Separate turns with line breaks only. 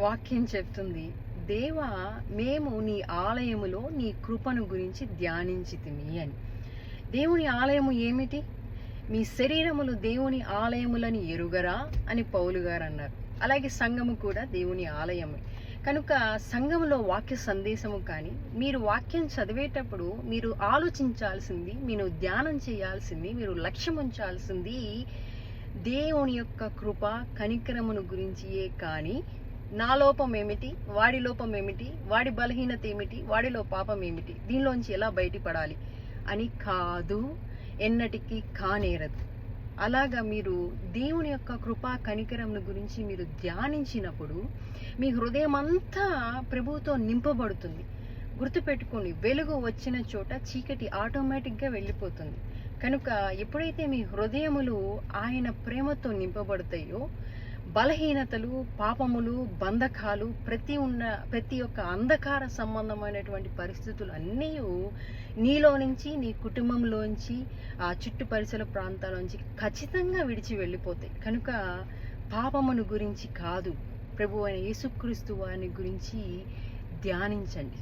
వాక్యం చెప్తుంది, దేవా మేము నీ ఆలయములో నీ కృపను గురించి ధ్యానించితిమి అని. దేవుని ఆలయము ఏమిటి? మీ శరీరములు దేవుని ఆలయములని ఎరుగరా అని పౌలు గారు అన్నారు. అలాగే సంఘము కూడా దేవుని ఆలయమే. కనుక సంఘములో వాక్య సందేశము కానీ మీరు వాక్యం చదివేటప్పుడు మీరు ఆలోచించాల్సింది, మీరు ధ్యానం చేయాల్సింది, మీరు లక్ష్యం ఉంచాల్సింది దేవుని యొక్క కృప కనికరమును గురించియే. కానీ నా లోపం ఏమిటి, వాడి లోపం ఏమిటి, వాడి బలహీనత ఏమిటి, వాడిలో పాపం ఏమిటి, దీనిలోంచి ఎలా బయటపడాలి అని కాదు, ఎన్నటికీ కానేరదు. అలాగా మీరు దేవుని యొక్క కృపా కనికరమును గురించి మీరు ధ్యానించినప్పుడు మీ హృదయం అంతా ప్రభువుతో నింపబడుతుంది. గుర్తుపెట్టుకోండి, వెలుగు వచ్చిన చోట చీకటి ఆటోమేటిక్గా వెళ్ళిపోతుంది. కనుక ఎప్పుడైతే మీ హృదయములు ఆయన ప్రేమతో నింపబడతాయో బలహీనతలు, పాపములు, బంధకాలు, ప్రతి ఒక్క అంధకార సంబంధమైనటువంటి పరిస్థితులు అన్నీ నీలో నుంచి, నీ కుటుంబంలోంచి, ఆ చుట్టు పరిసర ప్రాంతాల్లోంచి ఖచ్చితంగా విడిచి వెళ్ళిపోతాయి. కనుక పాపమును గురించి కాదు, ప్రభువైన యేసుక్రీస్తు వారిని గురించి ధ్యానించండి.